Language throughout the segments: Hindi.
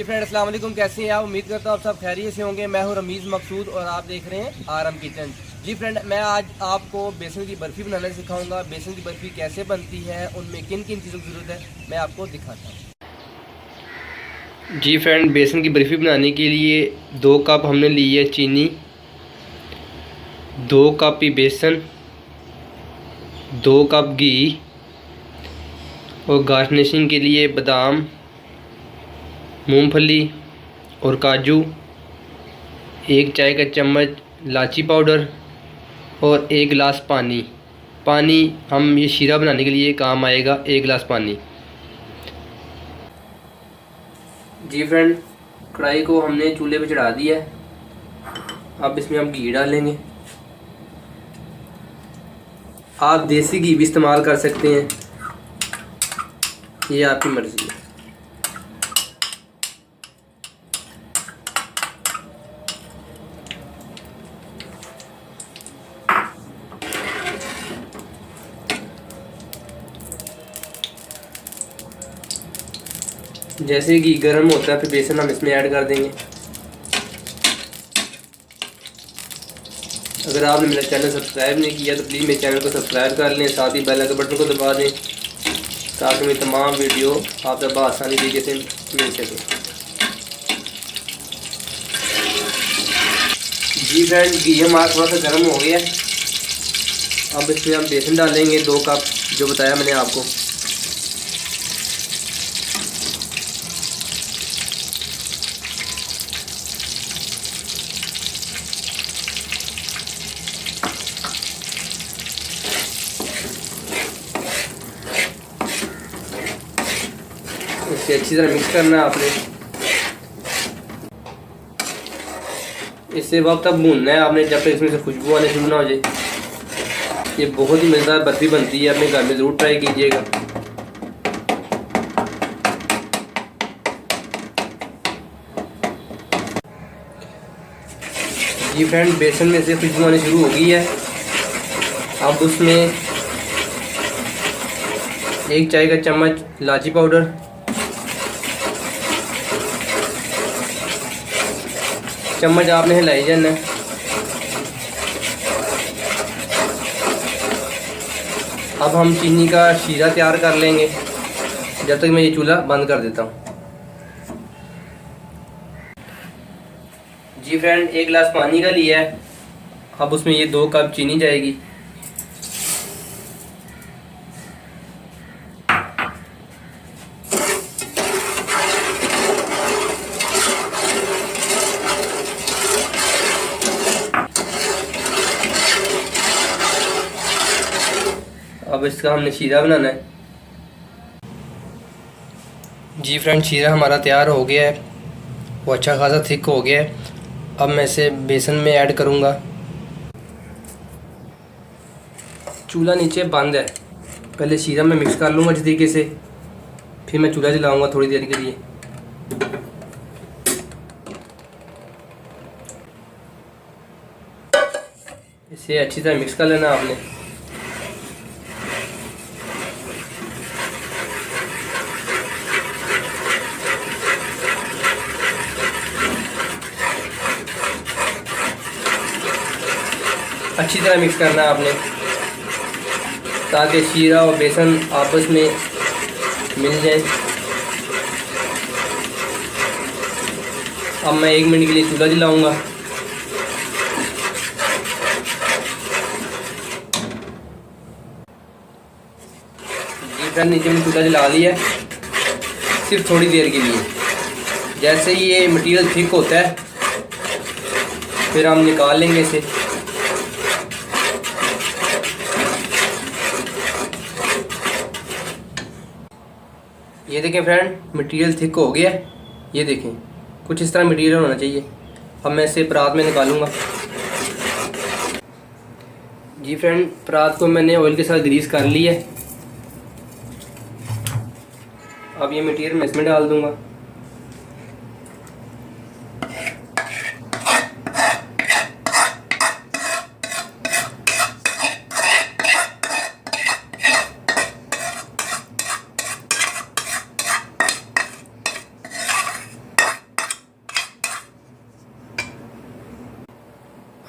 फ्रेंड अस्सलाम वालेकुम, कैसे हैं आप? उम्मीद करता हूँ आप सब खैरियत से होंगे। मैं हूँ रमीज़ मकसूद और आप देख रहे हैं आरम किचन। जी फ्रेंड, मैं आज आपको बेसन की बर्फ़ी बनाना सिखाऊंगा। बेसन की बर्फ़ी कैसे बनती है, उनमें किन किन चीज़ों की ज़रूरत है, मैं आपको दिखाता हूँ। जी फ्रेंड, बेसन की बर्फ़ी बनाने के लिए 2 कप हमने ली है चीनी, 2 कप ही बेसन, 2 कप घी और गार्निशिंग के लिए बादाम, मूंगफली और काजू, 1 चाय का चम्मच इलायची पाउडर और 1 गिलास पानी। पानी हम ये शीरा बनाने के लिए काम आएगा, 1 गिलास पानी। जी फ्रेंड, कढ़ाई को हमने चूल्हे पे चढ़ा दिया है। अब इसमें हम घी डालेंगे। आप देसी घी भी इस्तेमाल कर सकते हैं, ये आपकी मर्ज़ी है। जैसे घी गर्म होता है फिर बेसन हम इसमें ऐड कर देंगे। अगर आपने मेरा चैनल सब्सक्राइब नहीं किया तो प्लीज़ मेरे चैनल को सब्सक्राइब कर लें, साथ ही बेल आइकन बटन को दबा दें ताकि मेरी तमाम वीडियो आप तक आसानी तरीके से मिल सके। जी फ्रेंड, घी हमारा थोड़ा सा गर्म हो गया। अब इसमें हम बेसन डालेंगे 2 कप, जो बताया मैंने आपको। इसे अच्छी तरह मिक्स करना है आपने। इसे वक्त तक भूनना है आपने जब तक इसमें से खुशबू आने शुरू ना हो जाए। ये बहुत ही मज़ेदार बर्फ़ी बनती है, अपने घर में ज़रूर ट्राई कीजिएगा। जी फ्रेंड, बेसन में से खुशबू आनी शुरू हो गई है। अब उसमें 1 चाय का चम्मच इलायची पाउडर, चम्मच आपने हिलाई जाना है। अब हम चीनी का शीरा तैयार कर लेंगे, जब तक मैं ये चूल्हा बंद कर देता हूँ। जी फ्रेंड, 1 गिलास पानी का लिया है। अब उसमें ये 2 कप चीनी जाएगी। अब इसका हमने शीरा बनाना है। जी फ्रेंड, शीरा हमारा तैयार हो गया है, वो अच्छा खासा थिक हो गया है। अब मैं इसे बेसन में ऐड करूँगा। चूल्हा नीचे बंद है, पहले शीरा में मिक्स कर लूँगा अच्छी तरीके से, फिर मैं चूल्हा जलाऊँगा थोड़ी देर के लिए। इसे अच्छी तरह मिक्स कर लेना आपने। अच्छी तरह मिक्स करना है आपने ताकि शीरा और बेसन आपस में मिल जाए। अब मैं 1 मिनट के लिए चूल्हा जलाऊंगा। जी फ्रेंड, नीचे मैंने चूल्हा जला लिया है, सिर्फ थोड़ी देर के लिए। जैसे ही ये मटेरियल थिक होता है फिर हम निकाल लेंगे इसे। ये देखें फ्रेंड, मटेरियल थिक हो गया। ये देखें, कुछ इस तरह मटेरियल होना चाहिए। अब मैं इसे परात में निकालूंगा। जी फ्रेंड, परात को मैंने ऑयल के साथ ग्रीस कर लिया है। अब ये मटेरियल मैं इसमें डाल दूंगा।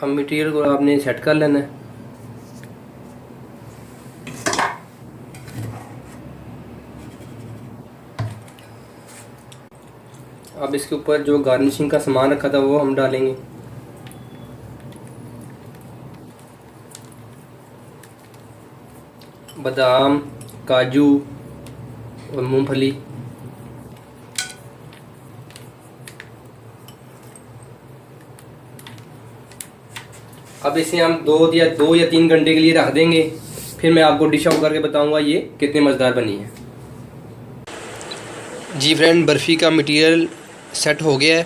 अब मटेरियल को आपने सेट कर लेना है। अब इसके ऊपर जो गार्निशिंग का सामान रखा था वो हम डालेंगे। बादाम, काजू और मूंगफली। अब इसे हम दो या 3 घंटे के लिए रख देंगे। फिर मैं आपको डिश आउट करके बताऊंगा ये कितनी मज़ेदार बनी है। जी फ्रेंड, बर्फ़ी का मटेरियल सेट हो गया है।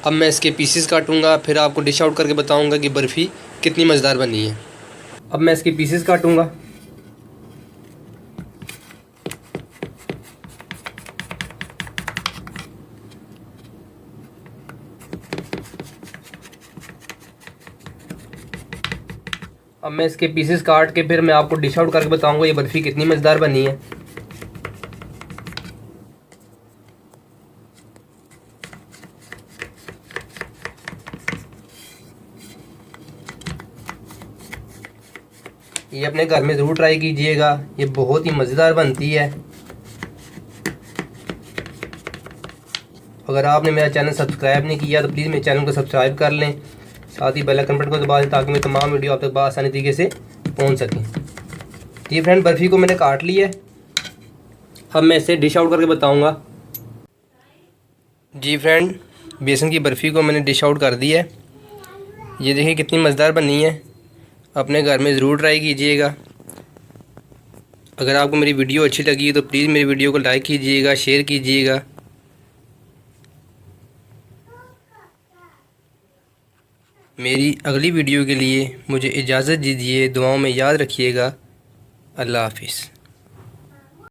अब मैं इसके पीसेस काटूंगा, फिर आपको डिश आउट करके बताऊंगा कि बर्फ़ी कितनी मज़ेदार बनी है। अब मैं इसके पीसेस काटूंगा। अब मैं इसके पीसेस काट के फिर मैं आपको डिश आउट करके बताऊंगा ये बर्फ़ी कितनी मज़ेदार बनी है। ये अपने घर में ज़रूर ट्राई कीजिएगा, ये बहुत ही मज़ेदार बनती है। अगर आपने मेरा चैनल सब्सक्राइब नहीं किया तो प्लीज़ मेरे चैनल को सब्सक्राइब कर लें, साथ ही बेल आइकन बटन को दबा दें ताकि मैं तमाम वीडियो आप तक आसानी तरीके से पहुंच सकें। जी फ्रेंड, बर्फ़ी को मैंने काट ली है। अब मैं इसे डिश आउट करके बताऊंगा। जी फ्रेंड, बेसन की बर्फ़ी को मैंने डिश आउट कर दी है। ये देखिए कितनी मज़ेदार बनी है। अपने घर में ज़रूर ट्राई कीजिएगा। अगर आपको मेरी वीडियो अच्छी लगी तो प्लीज़ मेरी वीडियो को लाइक कीजिएगा, शेयर कीजिएगा। मेरी अगली वीडियो के लिए मुझे इजाज़त दीजिए। दुआओं में याद रखिएगा। अल्लाह हाफिज़।